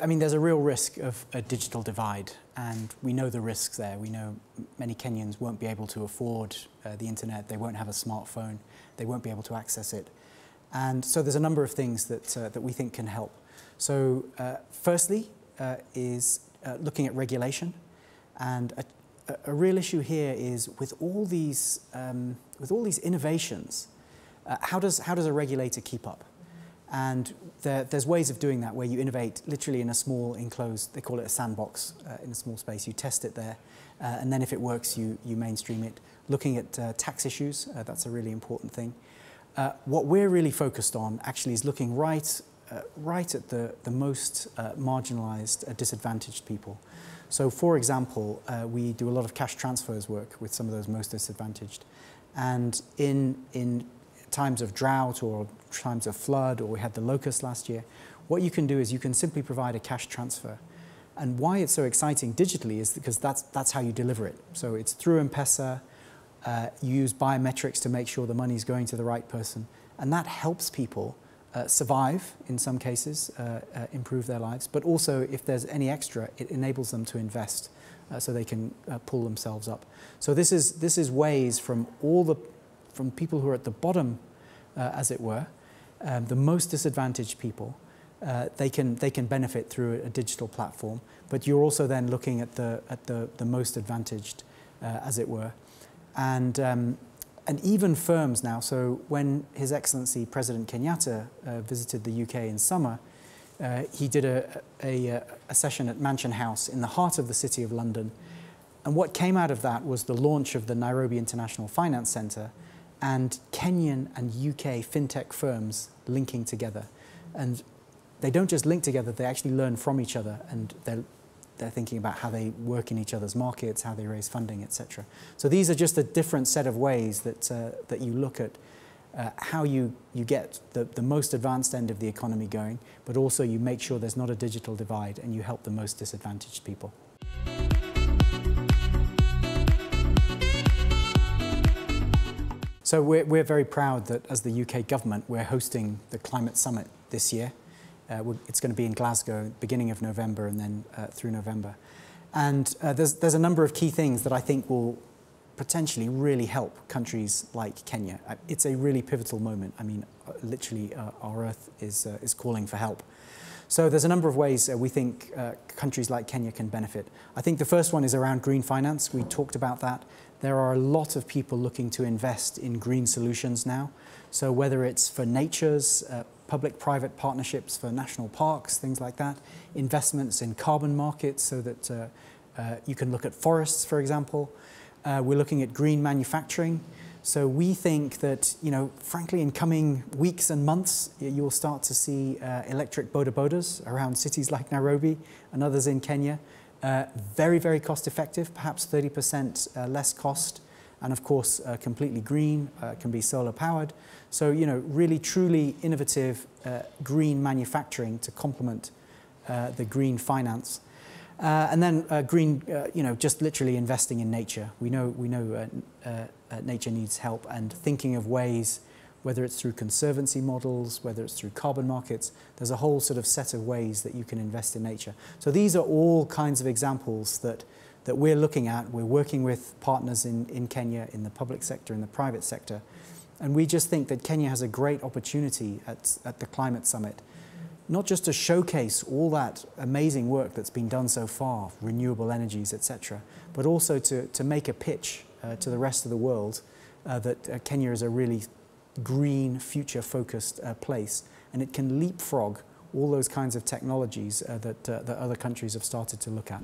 mean, there's a real risk of a digital divide, and we know the risks there. We know many Kenyans won't be able to afford the internet, they won't have a smartphone, they won't be able to access it. And so there's a number of things that we think can help. So firstly is looking at regulation, and a real issue here is with all these innovations, how does a regulator keep up? And there's ways of doing that where you innovate literally in a small enclosed, they call it a sandbox, in a small space. You test it there, and then if it works, you mainstream it. Looking at tax issues, that's a really important thing. What we're really focused on actually is looking right at the most marginalized, disadvantaged people. So for example, we do a lot of cash transfers work with some of those most disadvantaged. And in times of drought or times of flood, or we had the locust last year, what you can do is you can simply provide a cash transfer. And why it's so exciting digitally is because that's how you deliver it. So it's through M-Pesa, you use biometrics to make sure the money is going to the right person. And that helps people survive in some cases, improve their lives, but also if there's any extra, it enables them to invest so they can pull themselves up. So this is ways from people who are at the bottom, as it were, the most disadvantaged people. They can benefit through a digital platform, but you're also then looking at the most advantaged, as it were, and even firms now. So when His Excellency President Kenyatta visited the UK in summer, he did a session at Mansion House in the heart of the City of London, and what came out of that was the launch of the Nairobi International Finance Centre, and Kenyan and UK fintech firms linking together. And they don't just link together, they actually learn from each other, and they're thinking about how they work in each other's markets, how they raise funding, etc. So these are just a different set of ways that you look at how you get the most advanced end of the economy going, but also you make sure there's not a digital divide and you help the most disadvantaged people. So we're very proud that as the UK government, we're hosting the Climate Summit this year. It's going to be in Glasgow, beginning of November and then through November. And there's a number of key things that I think will potentially really help countries like Kenya. It's a really pivotal moment. I mean, literally our Earth is calling for help. So there's a number of ways we think countries like Kenya can benefit. I think the first one is around green finance. We talked about that. There are a lot of people looking to invest in green solutions now. So whether it's for nature's, public-private partnerships for national parks, things like that, investments in carbon markets so that you can look at forests, for example. We're looking at green manufacturing. So we think that, frankly, in coming weeks and months, you'll start to see electric bodabodas around cities like Nairobi and others in Kenya. Very, very cost effective, perhaps 30% less cost, and of course completely green, can be solar powered. So really truly innovative green manufacturing to complement the green finance. And then green, just literally investing in nature. We know nature needs help, and thinking of ways, whether it's through conservancy models, whether it's through carbon markets, there's a whole sort of set of ways that you can invest in nature. So these are all kinds of examples that we're looking at. We're working with partners in Kenya, in the public sector, in the private sector. And we just think that Kenya has a great opportunity at the Climate Summit, not just to showcase all that amazing work that's been done so far, renewable energies, etc., but also to make a pitch to the rest of the world that Kenya is a really green, future-focused place, and it can leapfrog all those kinds of technologies that other countries have started to look at.